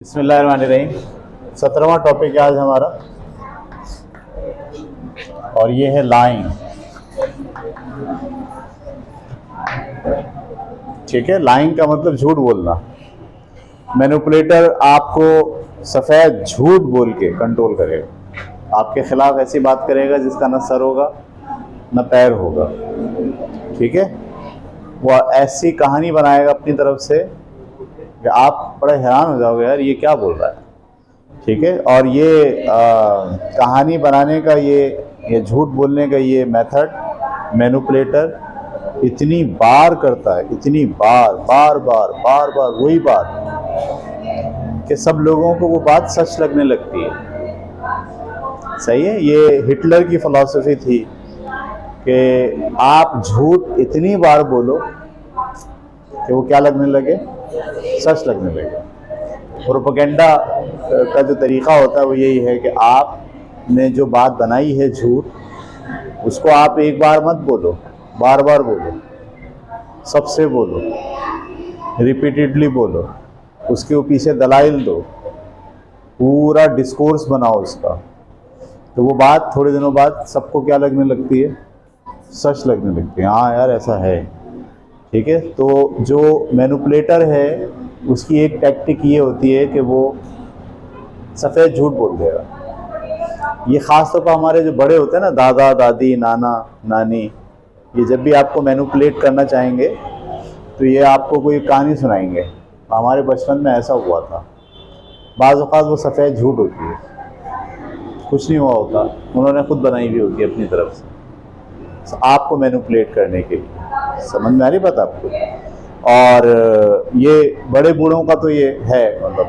बिस्मिल्लाहिर्रहमानिर्रहीम। 17वां टॉपिक है आज हमारा और ये है लाइंग। ठीक है, लाइंग का मतलब झूठ बोलना। मैनिपुलेटर आपको सफ़ेद झूठ बोल के कंट्रोल करेगा, आपके खिलाफ ऐसी बात करेगा जिसका न सर होगा न पैर होगा। ठीक है, वो ऐसी कहानी बनाएगा अपनी तरफ से कि आप बड़े हैरान हो जाओगे, यार ये क्या बोल रहा है। ठीक है, और ये कहानी बनाने का ये झूठ बोलने का ये मेथड मैनिपुलेटर इतनी बार करता है, इतनी बार बार बार बार बार वही बात कि सब लोगों को वो बात सच लगने लगती है। सही है, ये हिटलर की फ़िलॉसफी थी कि आप झूठ इतनी बार बोलो कि वो क्या लगने लगे, सच लगने लगे। प्रोपेगेंडा का जो तरीक़ा होता है वो यही है कि आपने जो बात बनाई है झूठ, उसको आप एक बार मत बोलो, बार बार बोलो, सबसे बोलो, रिपीटेडली बोलो, उसके पीछे दलाइल दो, पूरा डिस्कोर्स बनाओ उसका। तो वो बात थोड़े दिनों बाद सबको क्या लगने लगती है, सच लगने लगती है। हाँ यार ऐसा है। ठीक है, तो जो मैनिपुलेटर है उसकी एक टैक्टिक ये होती है कि वो सफ़ेद झूठ बोल देगा। ये ख़ास तौर पर हमारे जो बड़े होते हैं ना, दादा दादी नाना नानी, ये जब भी आपको मैनिपुलेट करना चाहेंगे तो ये आपको कोई कहानी सुनाएंगे। हमारे बचपन में ऐसा हुआ था। बाज़ औक़ात वो सफ़ेद झूठ होती है, कुछ नहीं हुआ होता, उन्होंने ख़ुद बनाई हुई होती है अपनी तरफ से आपको मैनिपुलेट करने के लिए। समझ में आ रही बात आपको? और ये बड़े बूढ़ों का तो ये है, मतलब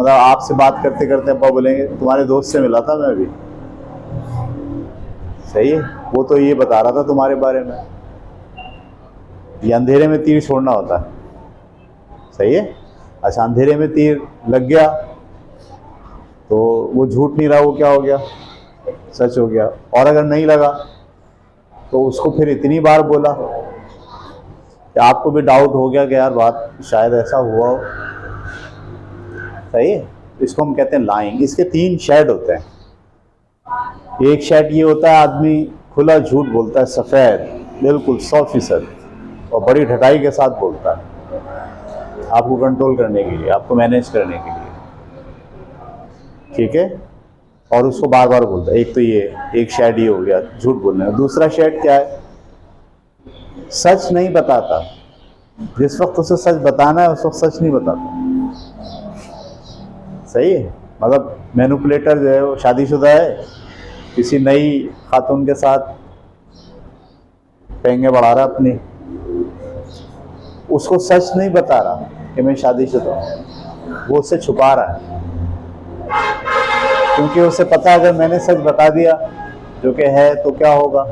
आपसे बात करते करते अब्बा बोलेंगे तुम्हारे दोस्त से मिला था मैं अभी। सही है, वो तो ये बता रहा था तुम्हारे बारे में। ये अंधेरे में तीर छोड़ना होता है। सही है, अच्छा अंधेरे में तीर लग गया तो वो झूठ नहीं रहा, वो क्या हो गया, सच हो गया। और अगर नहीं लगा तो उसको फिर इतनी बार बोला कि आपको भी डाउट हो गया कि यार बात शायद ऐसा हुआ हो। सही है, इसको हम कहते हैं लाइंग। इसके 3 शेड होते हैं। एक शेड ये होता है आदमी खुला झूठ बोलता है, सफ़ेद बिल्कुल 100%, और बड़ी ढटाई के साथ बोलता है आपको कंट्रोल करने के लिए, आपको मैनेज करने के लिए। ठीक है, और उसको बार बार बोलता है। एक तो ये एक शेड ये हो गया झूठ बोलने का। दूसरा शेड क्या है, सच नहीं बताता। जिस वक्त उसे सच बताना है उस वक्त सच नहीं बताता। सही है, मतलब मैनिपुलेटर जो है वो शादीशुदा है, किसी नई खातून के साथ पेंगे बढ़ा रहा अपनी, उसको सच नहीं बता रहा कि मैं शादीशुदा हूँ, वो उससे छुपा रहा है। क्योंकि उसे पता है अगर मैंने सच बता दिया जो कि है तो क्या होगा,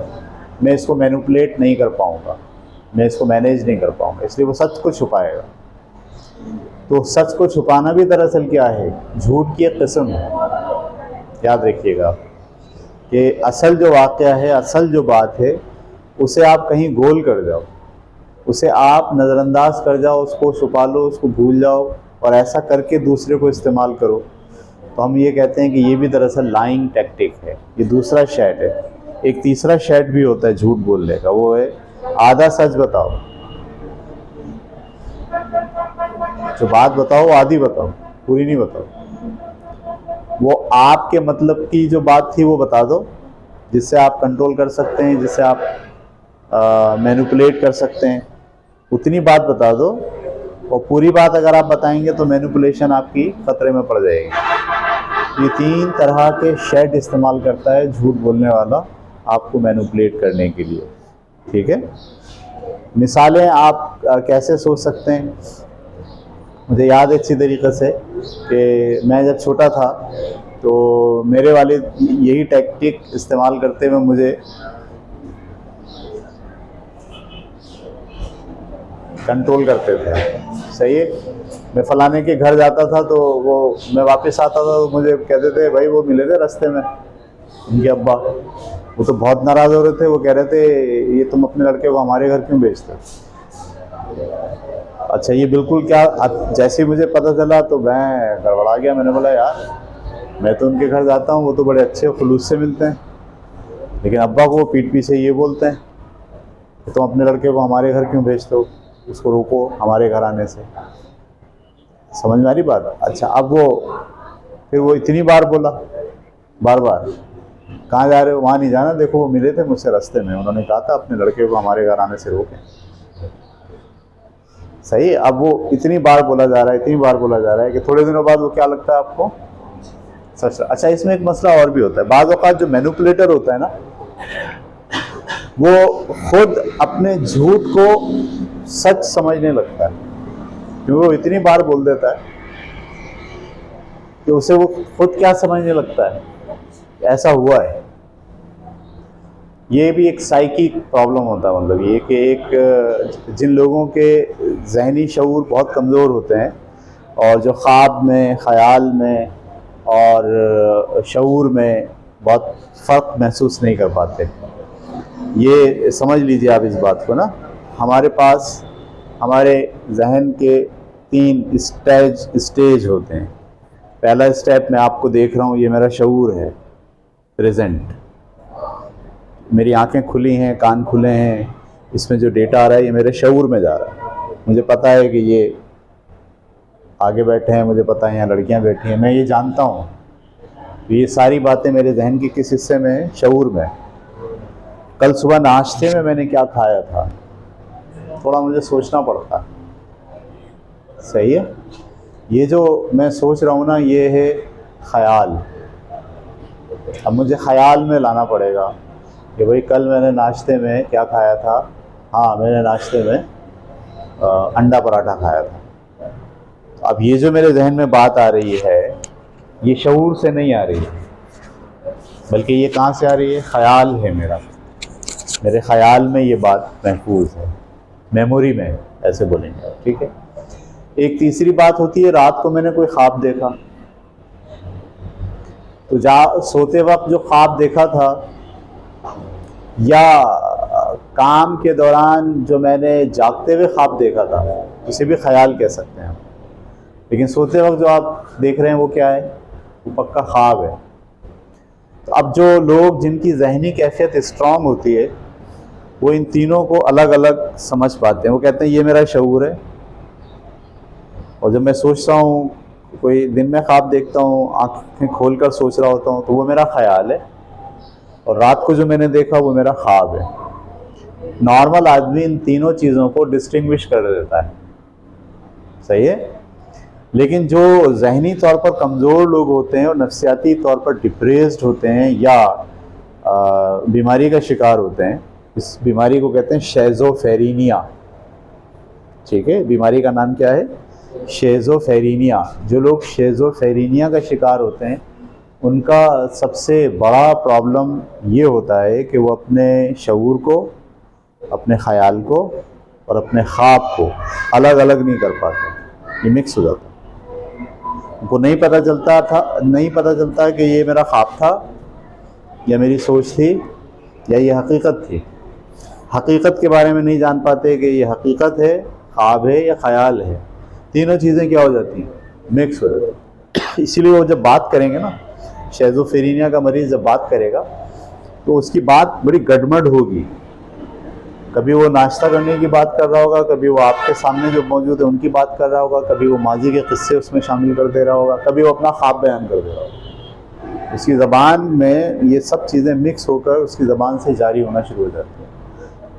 मैं इसको मैनिपुलेट नहीं कर पाऊँगा, मैं इसको मैनेज नहीं कर पाऊँगा, इसलिए वो सच को छुपाएगा। तो सच को छुपाना भी दरअसल क्या है, झूठ की एक किस्म है। याद रखिएगा कि असल जो वाक़या है, असल जो बात है, उसे आप कहीं गोल कर जाओ, उसे आप नज़रअंदाज कर जाओ, उसको छुपा लो, उसको भूल जाओ और ऐसा करके दूसरे को इस्तेमाल करो, तो हम ये कहते हैं कि ये भी दरअसल लाइंग टैक्टिक है। ये दूसरा शेड है। एक तीसरा शेड भी होता है झूठ बोलने का, वो है आधा सच बताओ। जो बात बताओ आधी बताओ, पूरी नहीं बताओ। वो आपके मतलब की जो बात थी वो बता दो, जिससे आप कंट्रोल कर सकते हैं, जिससे आप मैनिपुलेट कर सकते हैं, उतनी बात बता दो। और पूरी बात अगर आप बताएंगे तो मैनिपुलेशन आपकी ख़तरे में पड़ जाएगी। ये 3 तरह के शेड इस्तेमाल करता है झूठ बोलने वाला आपको मैनिपुलेट करने के लिए। ठीक है, मिसालें आप कैसे सोच सकते हैं। मुझे याद है अच्छी तरीक़े से कि मैं जब छोटा था तो मेरे वालिद यही टैक्टिक इस्तेमाल करते हुए मुझे कंट्रोल करते थे। सही है, मैं फ़लाने के घर जाता था तो वो मैं वापस आता था तो मुझे कहते थे भाई वो मिले थे रास्ते में उनके अब्बा, वो तो बहुत नाराज़ हो रहे थे। वो कह रहे थे ये तुम अपने लड़के को हमारे घर क्यों भेजते हो। अच्छा ये बिल्कुल क्या, जैसे ही मुझे पता चला तो मैं गड़बड़ा गया। मैंने बोला यार मैं तो उनके घर जाता हूँ, वो तो बड़े अच्छे खुलूस से मिलते हैं, लेकिन अब्बा को वो पीठ पीछे ये बोलते हैं कि तुम अपने लड़के को हमारे घर क्यों भेजते हो, उसको रोको हमारे घर आने से। समझ में आ रही बात? अच्छा अब वो फिर वो इतनी बार बोला, बार बार, कहाँ जा रहे हो? वहाँ नहीं जाना, देखो वो मिले थे मुझसे रास्ते में, उन्होंने कहा था अपने लड़के को हमारे घर आने से रोकें। सही है। अब वो इतनी बार बोला जा रहा है, इतनी बार बोला जा रहा है कि थोड़े दिनों बाद वो क्या लगता है आपको सच। अच्छा इसमें एक मसला और भी होता है, बाज़ औक़ात जो मैनिपुलेटर होता है ना, वो खुद अपने झूठ को सच समझने लगता है, क्योंकि वो इतनी बार बोल देता है कि उसे वो खुद क्या समझने लगता है, ऐसा हुआ है। ये भी एक साइकिक प्रॉब्लम होता है, मतलब ये कि एक जिन लोगों के जहनी शऊर बहुत कमज़ोर होते हैं और जो ख्वाब में, ख़याल में और शऊर में बहुत फ़र्क महसूस नहीं कर पाते। ये समझ लीजिए आप इस बात को ना, हमारे पास हमारे जहन के 3 स्टेज होते हैं। पहला स्टेप मैं आपको देख रहा हूँ, ये मेरा शऊर है, प्रेजेंट, मेरी आंखें खुली हैं, कान खुले हैं, इसमें जो डेटा आ रहा है ये मेरे शऊर में जा रहा है। मुझे पता है कि ये आगे बैठे हैं, मुझे पता है यहाँ लड़कियाँ बैठी हैं, मैं ये जानता हूँ। ये सारी बातें मेरे जहन के किस हिस्से में है? शऊर में। कल सुबह नाश्ते में मैंने क्या खाया था, थोड़ा मुझे सोचना पड़ता। सही है। ये जो मैं सोच रहा हूँ ना, ये है ख़याल। अब मुझे ख़याल में लाना पड़ेगा कि भाई कल मैंने नाश्ते में क्या खाया था। हाँ, मैंने नाश्ते में अंडा पराठा खाया था। अब ये जो मेरे जहन में बात आ रही है, ये शऊर से नहीं आ रही है, बल्कि ये कहाँ से आ रही है? ख़याल है मेरा, मेरे ख़याल में ये बात महफूज है, मेमोरी में, ऐसे बोलेंगे, ठीक है। एक तीसरी बात होती है, रात को मैंने कोई ख्वाब देखा, तो सोते वक्त जो ख्वाब देखा था या काम के दौरान जो मैंने जागते हुए ख्वाब देखा था, उसे भी ख्याल कह सकते हैं। लेकिन सोते वक्त जो आप देख रहे हैं वो क्या है? वो पक्का ख्वाब है। तो अब जो लोग जिनकी जहनी कैफियत स्ट्रांग होती है, वो इन तीनों को अलग अलग समझ पाते हैं। वो कहते हैं ये मेरा शऊर है, और जब मैं सोचता हूँ, कोई दिन में ख्वाब देखता हूँ, आँखें खोलकर सोच रहा होता हूँ, तो वो मेरा ख्याल है, और रात को जो मैंने देखा वो मेरा ख्वाब है। नॉर्मल आदमी इन तीनों चीज़ों को डिस्टिंग्विश कर देता है। सही है। लेकिन जो जहनी तौर पर कमज़ोर लोग होते हैं और नफ्सियाती तौर पर डिप्रेस्ड होते हैं या बीमारी का शिकार होते हैं, इस बीमारी को कहते हैं शेज़ोफ्रेनिया। ठीक है, बीमारी का नाम क्या है? शेज़ोफ्रेनिया। जो लोग शेज़ोफ्रेनिया का शिकार होते हैं, उनका सबसे बड़ा प्रॉब्लम ये होता है कि वो अपने शऊर को, अपने ख़याल को और अपने ख्वाब को अलग अलग नहीं कर पाते, ये मिक्स हो जाता है। उनको नहीं पता चलता कि ये मेरा ख्वाब था या मेरी सोच थी या ये हकीकत थी। हकीकत के बारे में नहीं जान पाते कि ये हकीकत है, ख्वाब है या ख़याल है। तीनों चीज़ें क्या हो जाती हैं? मिक्स हो जाती हैं। इसीलिए वो जब बात करेंगे ना, शेज़ोफ्रेनिया का मरीज़ जब बात करेगा तो उसकी बात बड़ी गड़बड़ होगी। कभी वो नाश्ता करने की बात कर रहा होगा, कभी वो आपके सामने जो मौजूद है उनकी बात कर रहा होगा, कभी वो माजी के किस्से उसमें शामिल कर दे रहा होगा, कभी वो अपना ख्वाब बयान कर दे रहा होगा। उसकी ज़बान में ये सब चीज़ें मिक्स होकर उसकी ज़बान से जारी होना शुरू हो जाती है।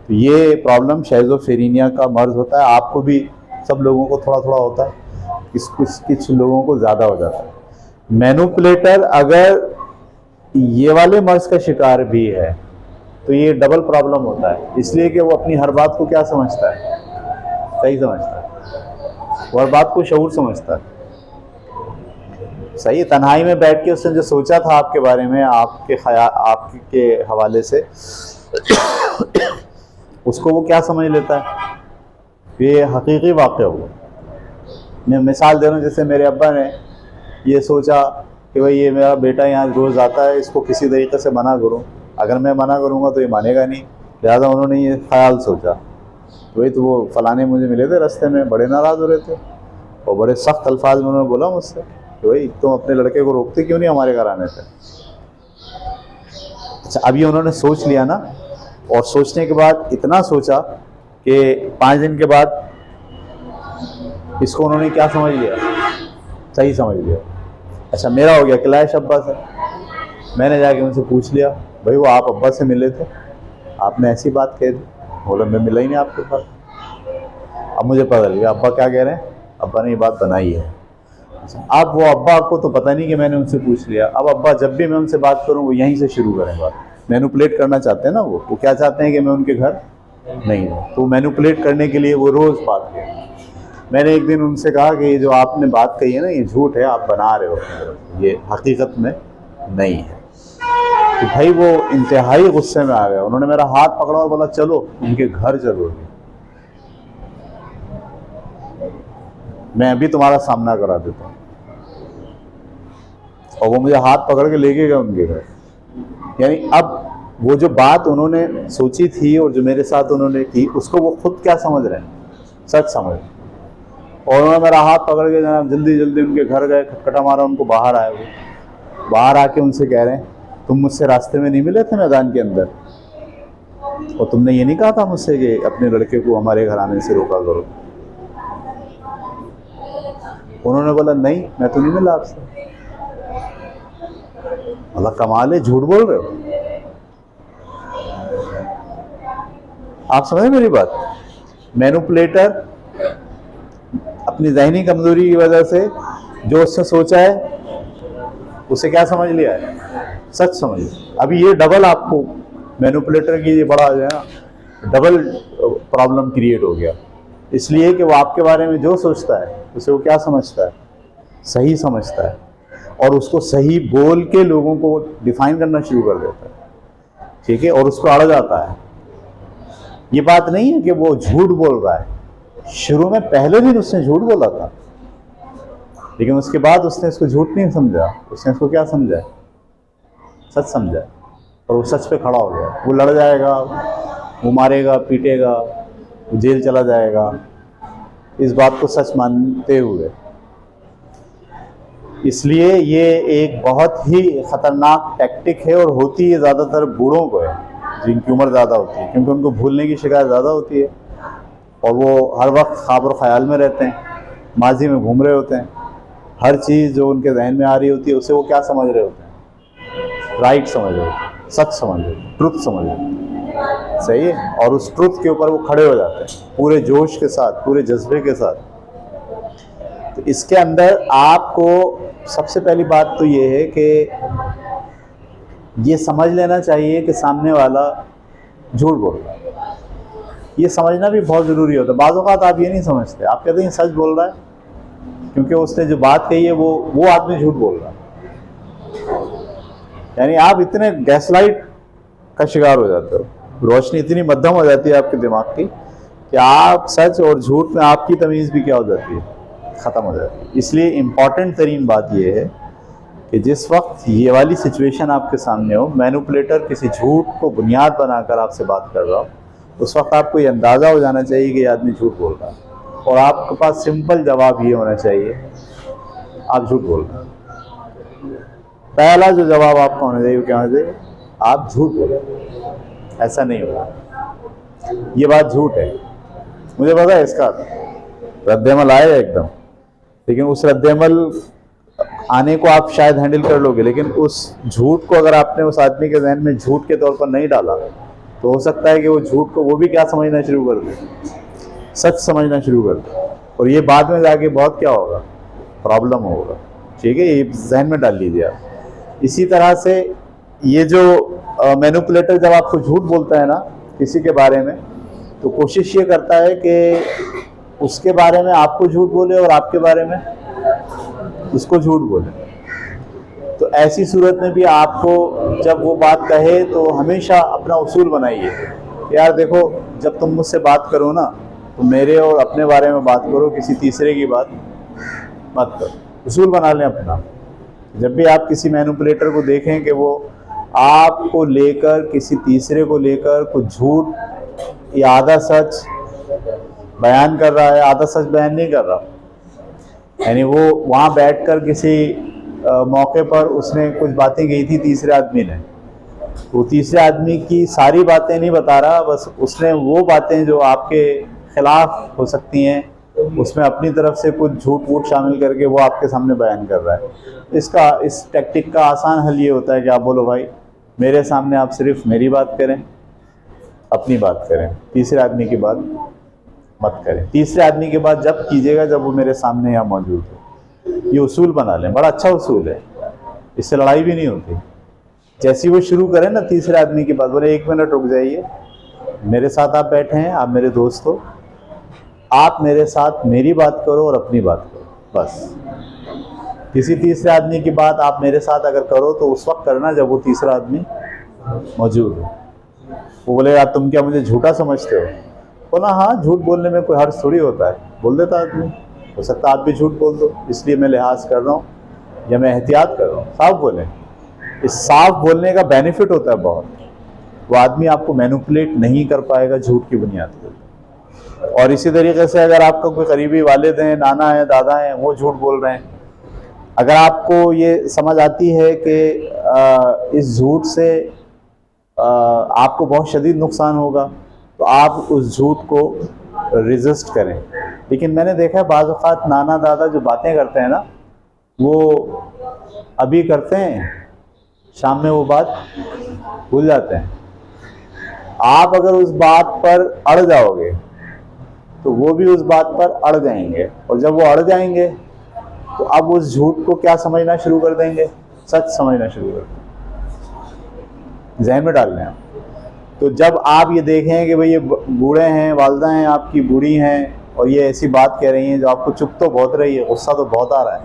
तो ये प्रॉब्लम शेज़ोफ्रेनिया का मर्ज़ होता है। आपको भी, सब लोगों को थोड़ा थोड़ा होता है, कुछ लोगों को ज़्यादा हो जाता है। मैनिपुलेटर अगर ये वाले मर्ज़ का शिकार भी है तो ये डबल प्रॉब्लम होता है, इसलिए कि वो अपनी हर बात को क्या समझता है? सही समझता है, वो हर बात को शऊर समझता है। सही। तन्हाई में बैठ के उसने जो सोचा था आपके बारे में, आपके हवाले से, उसको वो क्या समझ लेता है? ये हकीकी वाक़या हुआ। मैं मिसाल दे रहा हूँ, जैसे मेरे अब्बा ने ये सोचा कि भाई ये मेरा बेटा यहाँ रोज़ आता है, इसको किसी तरीके से मना करूँ, अगर मैं मना करूँगा तो ये मानेगा नहीं, लिहाजा उन्होंने ये ख्याल सोचा वही तो वो फलाने मुझे मिले थे रास्ते में, बड़े नाराज़ हो रहे थे और बड़े सख्त अल्फाज में उन्होंने बोला मुझसे कि भाई तुम अपने लड़के को रोकते क्यों नहीं हमारे घर आने से। अच्छा, अभी उन्होंने सोच लिया ना, और सोचने के बाद इतना सोचा कि 5 दिन के बाद इसको उन्होंने क्या समझ लिया, सही समझ लिया। अच्छा, मेरा हो गया क्लैश अब्बा से। मैंने जाके उनसे पूछ लिया, भाई वो आप अब्बा से मिले थे, आपने ऐसी बात कह दी। बोला मैं मिला ही नहीं आपके पास। अब मुझे पता लगा अब्बा क्या कह रहे हैं, अब्बा ने ये बात बनाई है। अब वो अब्बा को तो पता नहीं कि मैंने उनसे पूछ लिया। अब अब्बा जब भी मैं उनसे बात करूं वो यहीं से शुरू करें बात, मैनिपुलेट करना चाहते हैं ना। वो क्या चाहते हैं कि मैं उनके घर नहीं हूँ, तो मैनिपुलेट करने के लिए वो रोज़ बात करें। मैंने एक दिन उनसे कहा कि ये जो आपने बात कही है ना, ये झूठ है, आप बना रहे हो, ये हकीकत में नहीं है। तो भाई वो इंतहाई गुस्से में आ गया। उन्होंने मेरा हाथ पकड़ा और बोला चलो उनके घर चलोगे, मैं अभी तुम्हारा सामना करा देता हूँ। और वो मुझे हाथ पकड़ के लेके गए उनके घर। यानी अब वो जो बात उन्होंने सोची थी और जो मेरे साथ उन्होंने की, उसको वो खुद क्या समझ रहे हैं, सच समझ। और उन्होंने मेरा हाथ पकड़ के जनाब जल्दी जल्दी उनके घर गए, खटखटा मारा, उनको बाहर आए। वो बाहर आके उनसे कह रहे हैं तुम मुझसे रास्ते में नहीं मिले थे मैदान के अंदर, और तुमने ये नहीं कहा था मुझसे कि अपने लड़के को हमारे घर आने से रोका करो। उन्होंने बोला नहीं, मैं तो नहीं मिला आपसे। अल्लाह कमाल है, झूठ बोल रहे हो आप। समझे मेरी बात। मैनिपुलेटर अपनी ज़हनी कमज़ोरी की वजह से जो उसने सोचा है उसे क्या समझ लिया है, सच समझ लिया। अभी ये डबल आपको मैनिपुलेटर की ये बड़ा जो है ना, डबल प्रॉब्लम क्रिएट हो गया। इसलिए कि वो आपके बारे में जो सोचता है उसे वो क्या समझता है, सही समझता है, और उसको सही बोल के लोगों को डिफाइन करना शुरू कर देता है, ठीक है, और उसको अड़ जाता है। ये बात नहीं है कि वो झूठ बोल रहा है, शुरू में पहले दिन उसने झूठ बोला था, लेकिन उसके बाद उसने इसको झूठ नहीं समझा, उसने इसको क्या समझा, सच समझा, और वो सच पे खड़ा हो गया। वो लड़ जाएगा, वो मारेगा पीटेगा, वो जेल चला जाएगा, इस बात को सच मानते हुए। इसलिए ये एक बहुत ही ख़तरनाक टैक्टिक है, और होती है ज़्यादातर बूढ़ों को है जिनकी उम्र ज़्यादा होती है, क्योंकि उनको भूलने की शिकायत ज़्यादा होती है और वो हर वक्त ख्वाब और ख़याल में रहते हैं, माजी में घूम रहे होते हैं। हर चीज़ जो उनके जहन में आ रही होती है उसे वो क्या समझ रहे होते हैं, राइट समझ रहे होते हैं, सच समझ रहे होते हैं, ट्रुथ समझ रहे होते हैं, सही है। और उस ट्रुथ के ऊपर वो खड़े हो जाते हैं पूरे जोश के साथ, पूरे जज्बे के साथ। तो इसके अंदर आपको सबसे पहली बात तो ये है कि ये समझ लेना चाहिए कि सामने वाला झूठ बोल रहा है। ये समझना भी बहुत ज़रूरी होता है। बाज़ औक़ात आप ये नहीं समझते, आप कहते हैं सच बोल रहा है, क्योंकि उसने जो बात कही है वो आदमी झूठ बोल रहा है। यानी आप इतने गैसलाइट का शिकार हो जाते हो, रोशनी इतनी मध्यम हो जाती है आपके दिमाग की कि आप सच और झूठ में आपकी तमीज़ भी क्या हो जाती है, ख़त्म हो जाती है। इसलिए इम्पॉर्टेंट तरीन बात यह है कि जिस वक्त ये वाली सिचुएशन आपके सामने हो, मैनिपुलेटर किसी झूठ को बुनियाद बनाकर आपसे बात कर रहा हो, उस वक्त आपको ये अंदाज़ा हो जाना चाहिए कि ये आदमी झूठ बोल रहा है, और आपके पास सिंपल जवाब ये होना चाहिए, आप झूठ बोल रहे हैं। पहला जो जवाब आपका होना चाहिए वो क्या होना चाहिए, आप झूठ बोल रहे हैं, ऐसा नहीं होगा, ये बात झूठ है। मुझे पता है इसका रद्देमल आएगा एकदम, लेकिन उस रद्देमल आने को आप शायद हैंडल कर लोगे, लेकिन उस झूठ को अगर आपने उस आदमी के जहन में झूठ के तौर पर नहीं डाला तो हो सकता है कि वो झूठ को वो भी क्या समझना शुरू कर दे, सच समझना शुरू कर दे, और ये बाद में जाके बहुत क्या होगा, प्रॉब्लम होगा। ठीक है, ये जहन में डाल लीजिए आप। इसी तरह से ये जो मैनिपुलेटर जब आपको झूठ बोलता है ना किसी के बारे में, तो कोशिश ये करता है कि उसके बारे में आपको झूठ बोले और आपके बारे में उसको झूठ बोले। तो ऐसी सूरत में भी आपको जब वो बात कहे तो हमेशा अपना उसूल बनाइए, यार देखो जब तुम मुझसे बात करो ना तो मेरे और अपने बारे में बात करो, किसी तीसरे की बात मत करो। उसूल बना लें अपना। जब भी आप किसी मैनिपुलेटर को देखें कि वो आपको लेकर किसी तीसरे को लेकर कुछ झूठ या आधा सच बयान कर रहा है, आधा सच बयान नहीं कर रहा। यानी वो वहाँ बैठकर किसी मौके पर उसने कुछ बातें कही थी तीसरे आदमी ने, वो तीसरे आदमी की सारी बातें नहीं बता रहा, बस उसने वो बातें जो आपके खिलाफ हो सकती हैं उसमें अपनी तरफ से कुछ झूठ वूठ शामिल करके वो आपके सामने बयान कर रहा है। इस टैक्टिक का आसान हल ये होता है कि आप बोलो भाई मेरे सामने आप सिर्फ मेरी बात करें, अपनी बात करें, तीसरे आदमी की बात मत करें। तीसरे आदमी की बात जब कीजिएगा जब वो मेरे सामने यहाँ मौजूद हो। ये उसूल बना लें, बड़ा अच्छा उसूल है, इससे लड़ाई भी नहीं होती। जैसे ही वो शुरू करें ना तीसरे आदमी की बात, बोले 1 मिनट रुक जाइए, मेरे साथ आप बैठे हैं, आप मेरे दोस्त हो, आप मेरे साथ मेरी बात करो और अपनी बात करो बस। किसी तीसरे आदमी की बात आप मेरे साथ अगर करो तो उस वक्त करना जब वो तीसरा आदमी मौजूद हो। वो बोलेगा तुम क्या मुझे झूठा समझते हो? बोला हाँ, झूठ बोलने में कोई हर्ज थोड़ी होता है, बोल देता आदमी। हो सकता है आप भी झूठ बोल दो, इसलिए मैं लिहाज कर रहा हूँ या मैं एहतियात कर रहा हूँ। साफ बोलें, इस साफ बोलने का बेनिफिट होता है बहुत। वो आदमी आपको मैनिपुलेट नहीं कर पाएगा झूठ की बुनियाद पर। और इसी तरीके से अगर आपका कोई करीबी वालिद हैं, नाना है, दादा हैं, वो झूठ बोल रहे हैं, अगर आपको ये समझ आती है कि इस झूठ से आपको बहुत शदीद नुकसान होगा, तो आप उस झूठ को रेजिस्ट करें। लेकिन मैंने देखा है बाज़ औक़ात नाना दादा जो बातें करते हैं ना, वो अभी करते हैं, शाम में वो बात भूल जाते हैं। आप अगर उस बात पर अड़ जाओगे तो वो भी उस बात पर अड़ जाएंगे, और जब वो अड़ जाएंगे तो अब उस झूठ को क्या समझना शुरू कर देंगे? सच समझना शुरू कर देंगे। जहन में डाल लें आप। तो जब आप ये देखें कि भाई ये बूढ़े हैं, वालदा हैं आपकी, बूढ़ी हैं, और ये ऐसी बात कह रही हैं जो आपको चुप तो बहुत रही है, गुस्सा तो बहुत आ रहा है,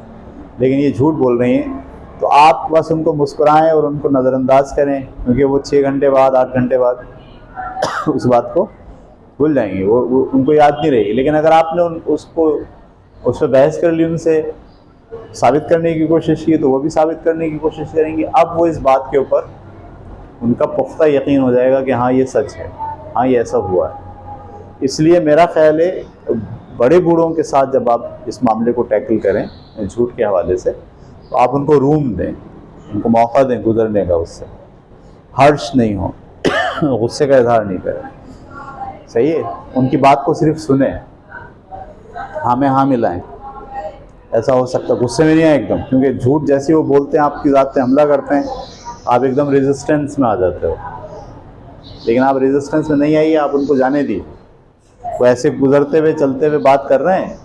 लेकिन ये झूठ बोल रही हैं, तो आप बस उनको मुस्कुराएं और उनको नज़रअंदाज करें, क्योंकि वो 6 घंटे बाद, 8 घंटे बाद उस बात को भूल जाएंगे, वो उनको याद नहीं रहेगी। लेकिन अगर आपने उसको उस पर बहस कर ली, उनसे साबित करने की कोशिश की, तो वो भी साबित करने की कोशिश करेंगे। अब वो इस बात के ऊपर उनका पुख्ता यकीन हो जाएगा कि हाँ ये सच है, हाँ ये ऐसा हुआ है। इसलिए मेरा ख्याल है बड़े बूढ़ों के साथ जब आप इस मामले को टैकल करें झूठ के हवाले से, तो आप उनको रूम दें, उनको मौका दें गुजरने का, उससे हर्ष नहीं हो, गुस्से का इजहार नहीं करें। सही है, उनकी बात को सिर्फ सुने, हाँ में हाँ मिलाएं। ऐसा हो सकता है गुस्से में नहीं आए एकदम, क्योंकि झूठ जैसे वो बोलते हैं आपकी ज़ात पे हमला करते हैं, आप एकदम रेजिस्टेंस में आ जाते हो। लेकिन आप रेजिस्टेंस में नहीं आइए, आप उनको जाने दिए, वो ऐसे गुजरते हुए चलते हुए बात कर रहे हैं,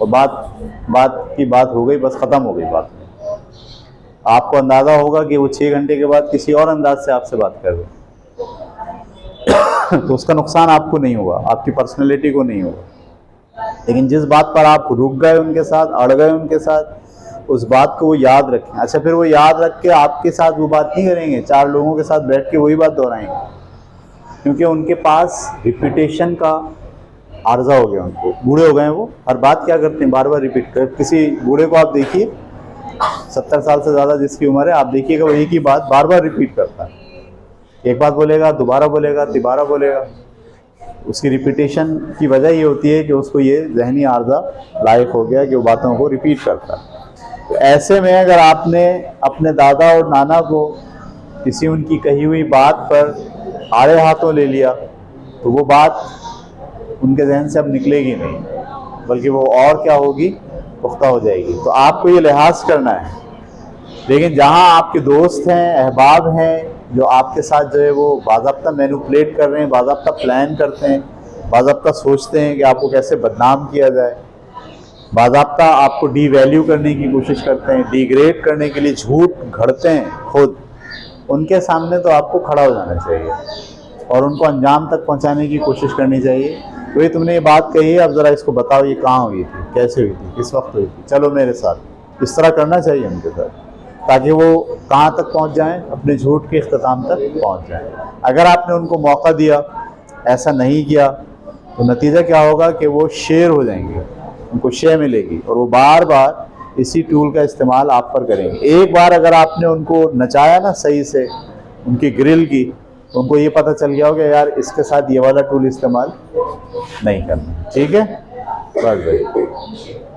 और बात की बात हो गई, बस ख़त्म हो गई बात। आपको अंदाज़ा होगा कि वो 6 घंटे के बाद किसी और अंदाज से आपसे बात कर रहे हैं तो उसका नुकसान आपको नहीं होगा, आपकी पर्सनैलिटी को नहीं होगा। लेकिन जिस बात पर आप रुक गए उनके साथ, अड़ गए उनके साथ, उस बात को वो याद रखें। अच्छा, फिर वो याद रख के आपके साथ वो बात नहीं करेंगे, 4 लोगों के साथ बैठ के वही बात दोहराएंगे, क्योंकि उनके पास रिपीटेशन का आर्जा हो गया। उनको बूढ़े हो गए हैं, वो हर बात क्या करते हैं, बार बार रिपीट कर। किसी बूढ़े को आप देखिए 70 साल से ज़्यादा जिसकी उम्र है, आप देखिएगा वो एक ही बात बार बार रिपीट करता है। एक बात बोलेगा, दोबारा बोलेगा, तिबारा बोलेगा। उसकी रिपीटेशन की वजह ये होती है कि उसको ये जहनी आर्जा लायक हो गया कि वो बातों को रिपीट करता है। तो ऐसे में अगर आपने अपने दादा और नाना को किसी उनकी कही हुई बात पर आड़े हाथों ले लिया, तो वो बात उनके जहन से अब निकलेगी नहीं, बल्कि वो और क्या होगी, पुख्ता हो जाएगी। तो आपको ये लिहाज करना है। लेकिन जहाँ आपके दोस्त हैं, अहबाब हैं, जो आपके साथ जो है वो बाज़ाब्ता मैनिपुलेट कर रहे हैं, बाज़ाब्ता प्लान करते हैं, बाज़ाब्ता सोचते हैं कि आपको कैसे बदनाम किया जाए, बाज़ाब्ता आपको डीवैल्यू करने की कोशिश करते हैं, डिग्रेड करने के लिए झूठ घड़ते हैं खुद, उनके सामने तो आपको खड़ा हो जाना चाहिए और उनको अंजाम तक पहुंचाने की कोशिश करनी चाहिए। तो ये तुमने ये बात कही है, अब ज़रा इसको बताओ ये कहाँ हुई थी, कैसे हुई थी, किस वक्त हुई थी, चलो मेरे साथ। इस तरह करना चाहिए उनके साथ, ताकि वो कहाँ तक पहुँच जाएँ, अपने झूठ के इख्तिताम तक पहुँच जाएँ। अगर आपने उनको मौका दिया, ऐसा नहीं किया, तो नतीजा क्या होगा कि वो शेर हो जाएंगे, उनको शे मिलेगी और वो बार बार इसी टूल का इस्तेमाल आप पर करेंगे। एक बार अगर आपने उनको नचाया ना सही से, उनकी ग्रिल की, उनको ये पता चल गया होगा यार इसके साथ ये वाला टूल इस्तेमाल नहीं करना। ठीक है, बस भाई।